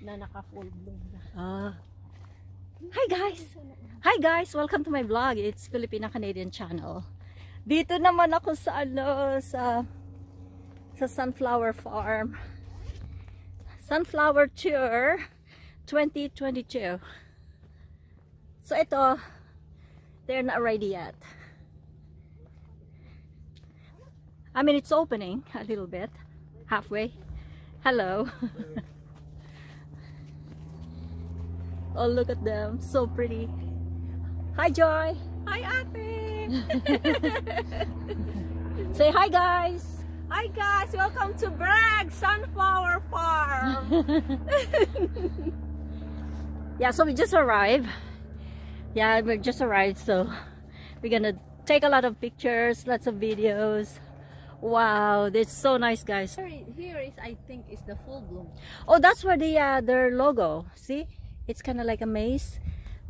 na naka-full bloom na. Hi guys! Welcome to my vlog. It's Filipina-Canadian channel. Dito naman ako sa sunflower farm. Sunflower tour 2022. So ito, they're not ready yet. I mean, it's opening a little bit, halfway. Hello. Oh, look at them, so pretty. Hi, Joy. Hi, Ate. Say hi, guys. Hi, guys. Welcome to Bragg Sunflower Farm. Yeah, so we just arrived. Yeah, we just arrived, so we're gonna take a lot of pictures, lots of videos. Wow, it's so nice, guys. Here is, I think, is the full bloom. Oh, that's where their logo. See, it's kind of like a maze.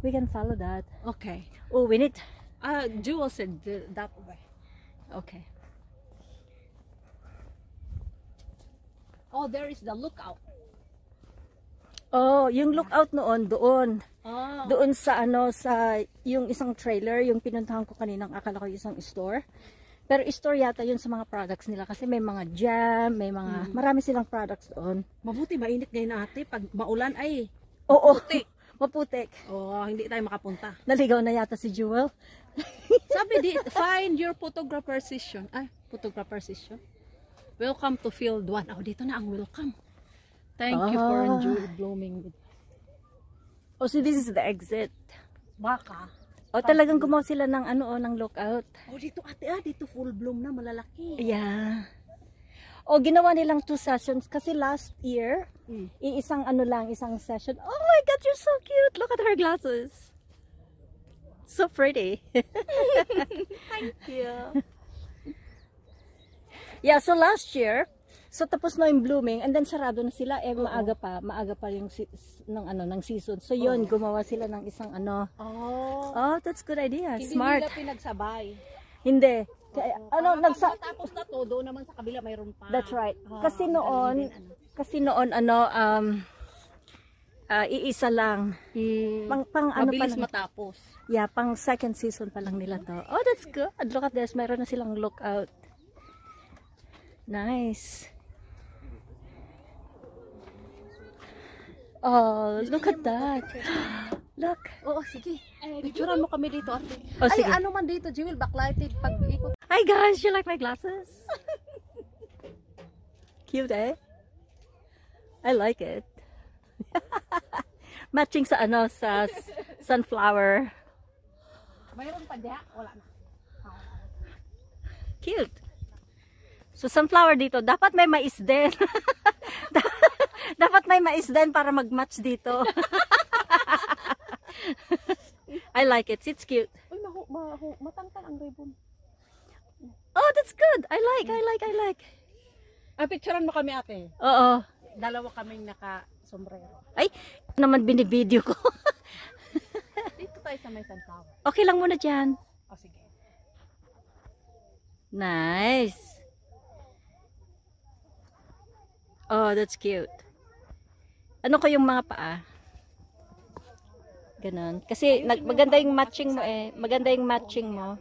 We can follow that. Okay. Oh, we need. Jewel said that way. Okay. Oh, there is the lookout. Oh, yung lookout noon doon. Oh. Doon sa sa yung isang trailer, yung pinuntahan ko kaninang akala ko yung isang store. Pero store yata yun sa mga products nila kasi may mga jam, may mga marami silang products doon. Mabuti mainit ngayon, Ate, pag maulan ay maputik. Maputik. Oh, hindi tayo makapunta. Naligaw na yata si Jewel. Sabi find your photographer session. Ay, photographer session. Welcome to field 1. Oh, dito na ang welcome. Thank you for enjoying blooming. Oh, so this is the exit. Baka. Oh, talagang gumawa sila ng ng lookout. Oh, dito, Ate, dito full bloom na, malalaki. Yeah. Oh, ginawa nilang 2 sessions kasi last year, isang isang session. Oh my God, you're so cute. Look at her glasses. So pretty. Thank you. Yeah, so last year, so tapos na yung blooming and then sarado na sila maaga pa yung ng season. So yun, gumawa sila ng isang Oh, that's good idea. Hindi Smart. nila pinagsabay. Hindi. Tapos na to, doon naman sa kabila mayroon pa. That's right. Kasi noon iisa lang. Mabilis matapos. Yeah, pang second season pa lang nila to. Oh, that's good. Look at this. Mayroon na silang lookout. Nice. Oh, look at that. Look. Oo, sige. Picturean mo kami dito, Ate. Oh, sige. Ay, ano man dito, Jewel, backlighted pag ikot. Hi guys, you like my glasses? Cute, eh? I like it. Matching sa sa sunflower. Mayroon pa diha, wala na. Cute. So sunflower dito, dapat may mais din. Dapat may mais din para mag-match dito. I like it. It's cute. Uy, matangkal ang ribbon. Oh, that's good. I like. Picturean mo kami, Ate. Oo. Dalawa kaming naka-sombrero. Ay, naman binibideo ko. Dito tayo sa may sunflower. Okay lang muna dyan. Oh, sige. Nice. Oh, that's cute. Ano ko yung mga paa? Ganon. Kasi maganda yung matching mo eh. Maganda yung matching mo.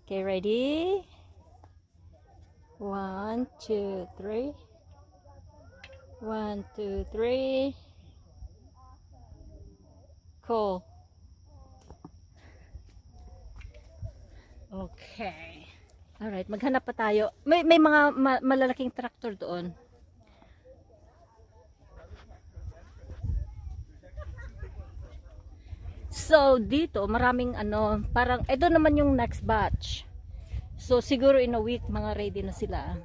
Okay, ready? 1, 2, 3. 1, 2, 3. Cool. Okay. Alright, maghanap pa tayo. May mga malalaking tractor doon. So, dito, maraming parang, ito naman yung next batch. So, siguro in a week, mga ready na sila.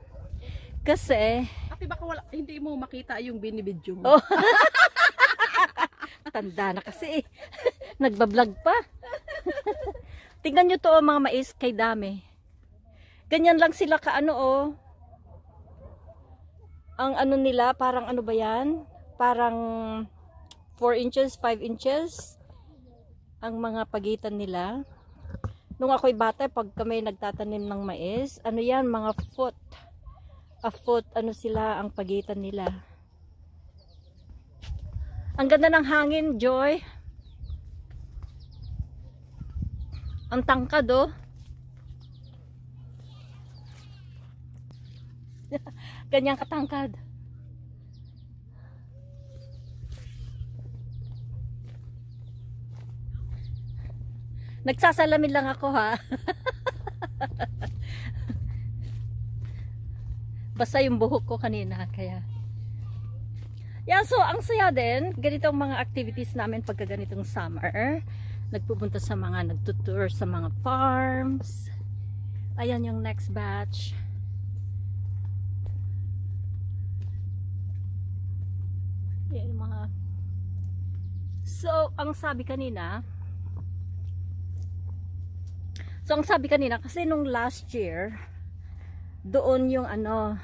Kasi, Ate, baka hindi mo makita yung binibidyo mo. oh, tanda na kasi. Nagbablog pa. Tingnan nyo to, mga mais kay dami. Ganyan lang sila ang nila, parang ba yan? Parang 4 inches, 5 inches. Ang mga pagitan nila. Nung ako'y bata, pag kami nagtatanim ng mais, yan, mga foot. A foot, sila ang pagitan nila. Ang ganda ng hangin, Joy. Ang tangkad, oh. Ganyang katangkad. Nagsasalamin lang ako, ha. Basta yung buhok ko kanina, kaya. Yeah, so ang saya din, ganitong mga activities namin pagka ganitong summer. Nagpupunta sa mga, nagtutour sa mga farms. Ayan yung next batch. Yan mga. So, ang sabi kanina, kasi nung last year, doon yung ano,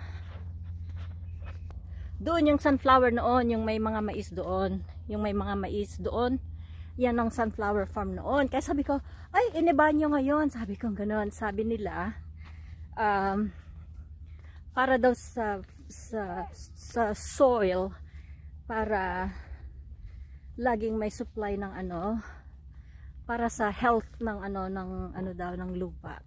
doon yung sunflower noon, yung may mga mais doon. Yung may mga mais doon. Yan ang sunflower farm noon. Kaya sabi ko, ay, iniba nyo ngayon. Sabi ko gano'n. Sabi nila, para daw sa soil, para laging may supply ng ano, para sa health ng ano, ng lupa.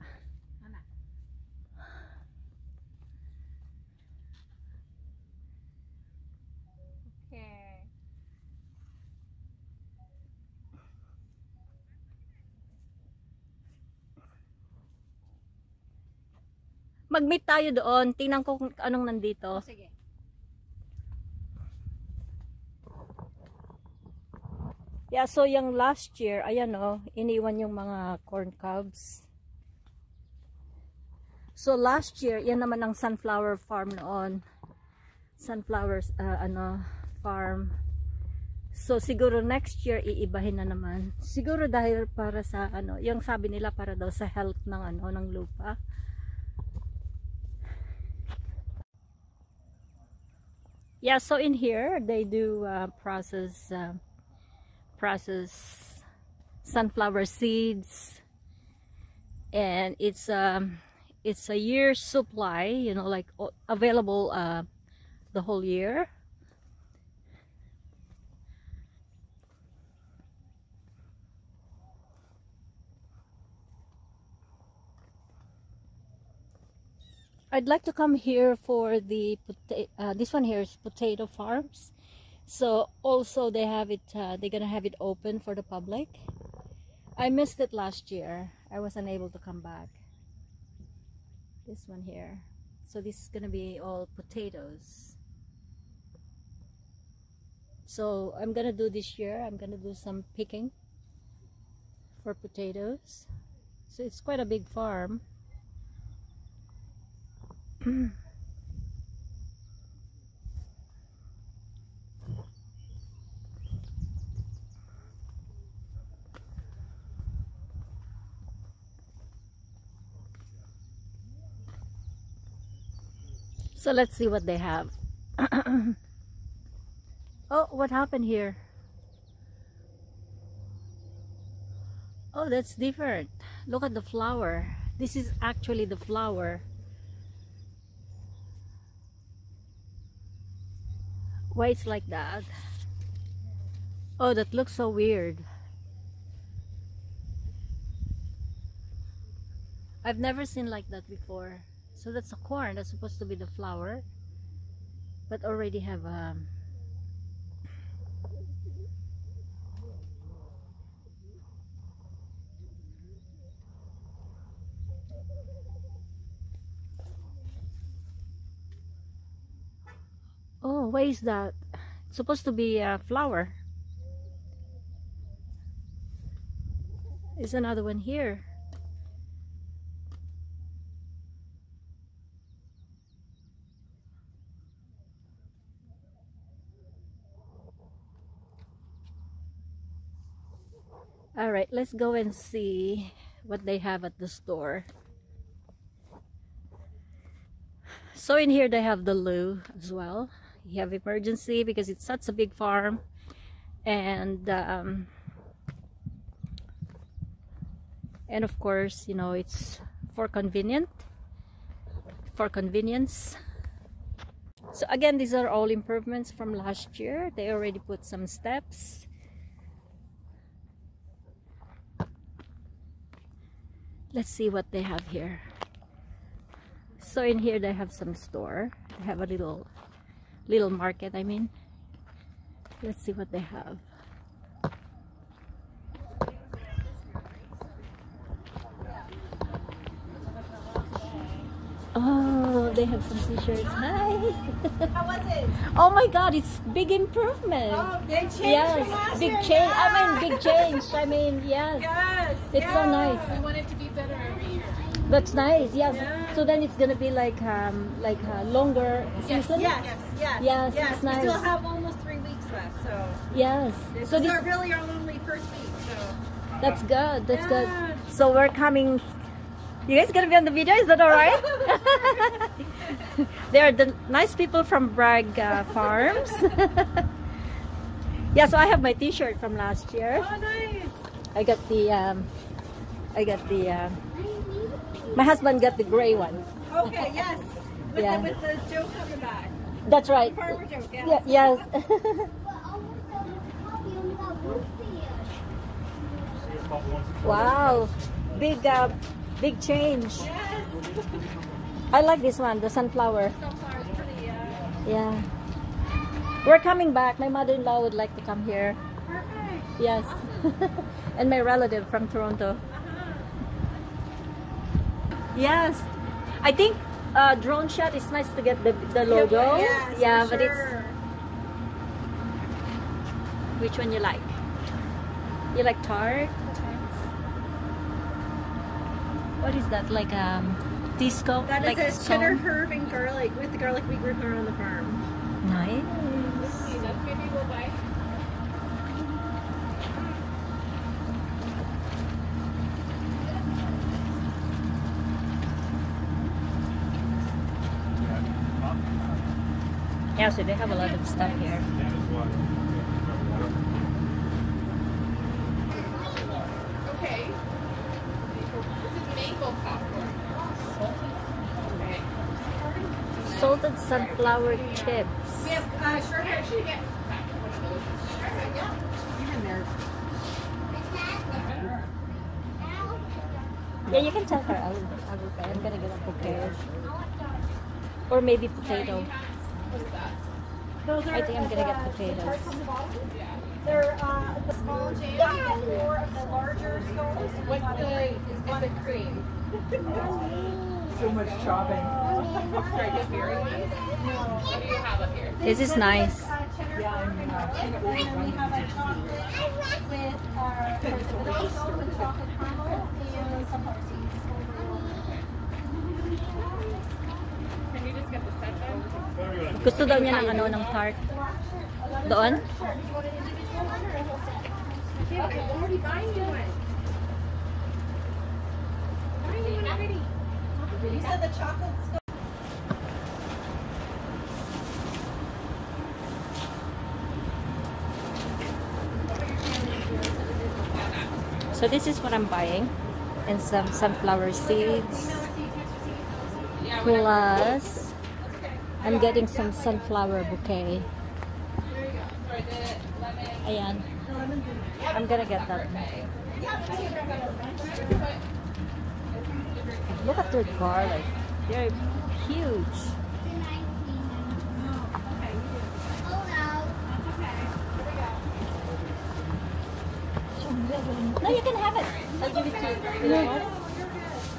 Mag-meet tayo doon. Tingnan ko kung anong nandito. Sige. Yeah, so yung last year, ayan o, iniwan yung mga corn cobs. So last year, yan naman ang sunflower farm noon. Sunflowers, farm. So siguro next year, iibahin na naman. Siguro dahil para sa, yung sabi nila para daw sa health ng, ng lupa. Yeah, so in here they do process sunflower seeds, and it's a year's supply, you know, like available the whole year. I'd like to come here for the this one here is potato farms. So also they have it, they're gonna have it open for the public. I missed it last year. I was unable to come back. This one here. So this is gonna be all potatoes. So I'm gonna do this year. I'm gonna do some picking for potatoes. So it's quite a big farm. So let's see what they have. Oh, what happened here? Oh, that's different. Look at the flower. This is actually the flower. Why it's like that? Oh, that looks so weird. I've never seen like that before. So that's a corn. That's supposed to be the flower, but already have oh, why is that? It's supposed to be a flower. There's another one here. All right, let's go and see what they have at the store. So in here they have the loo as well. You have emergency because it's such a big farm, and of course, you know, it's for convenience. So again, these are all improvements from last year. They already put some steps. Let's see what they have here. So in here they have some store. They have a little market, I mean. Let's see what they have. Oh, they have some t-shirts. Hi. How was it? Oh my God, it's big improvement. Oh, big change. Yes, big change. I mean, big change. I mean, yes. Yes. It's so nice. We want it to be better every year. That's nice. Yes. Yeah. So then it's gonna be like a longer season. Yes, it's nice. We still have almost 3 weeks left, so Yes. this So is this, really our only first week. So that's good. That's Yeah. good. So we're coming. You guys gonna be on the video? Is that all right? They are the nice people from Bragg Farms. Yeah. So I have my T-shirt from last year. oh, nice. I got the. My husband got the gray one. Okay, yes. With, Yeah. with the joke on the back. That's right. Farmer joke. Yeah, yes. Wow, big change. Yes. I like this one, the sunflower. Sunflower's pretty. Yeah. We're coming back. My mother-in-law would like to come here. Perfect. Yes. And my relative from Toronto. Yes. I think drone shot is nice to get the logo. Yes, yeah, for but it's sure. which one you like? You like tart? What is that? Like disco? That is like a scone? cheddar herb and garlic with the garlic we grew here on the farm. Nice. Maybe we'll buy. Yeah, so they have a lot of stuff here. Okay. This is mango popcorn. Okay. Salted sunflower chips. We have Sure, actually get one of those. in there. Yeah, you can tell her. I will pay. I'm gonna get a bouquet. Or maybe potato. Those are I think I'm gonna get potatoes. They're the small jam or the larger scones. What's is it cream? So much chopping. Sorry, just berry ones? What do you have up here? This is nice. Cheddar farm and garlic. And then we have a chocolate with chocolate caramel and sunflower seeds. Can you just get the set then? Gusto daw niya ng ng tart. Doon? Okay, already buying you one. Buying you one already. You said the chocolate scone. So this is what I'm buying. And some sunflower seeds. Plus, I'm getting some sunflower bouquet. Ayan. I'm gonna get that. Look at the garlic. They're huge. No, you can have it. I'll give it to you. You know what?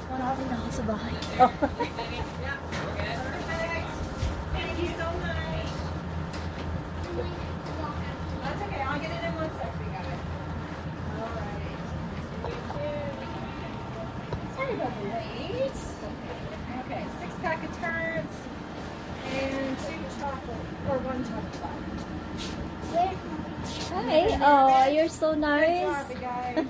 Wala ako na ako sa bahay. Oh. Thank you so much. That's okay. I'll get it in one sec. We got it. All right. Sorry about the wait. Okay, 6-pack of tarts and 2 chocolate or 1 chocolate bar. Hi. Oh, you're so Good nice. job, big guy.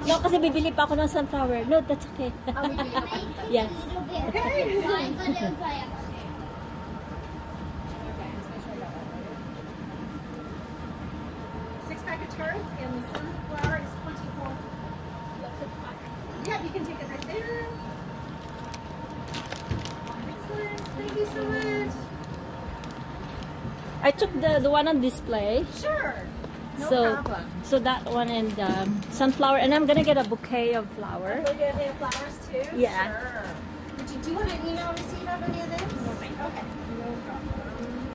No, kasi bibili pa ako ng sunflower. No, that's okay. Yes. Okay. 6-pack of tarts and the sunflower is 24. Yeah, you can take it right there. took the one on display. Sure. No So problem. so that one and sunflower, and I'm gonna get a bouquet of flower. Look at the flowers too? Yeah. Sure. Do you want an email receipt of any of this? Okay.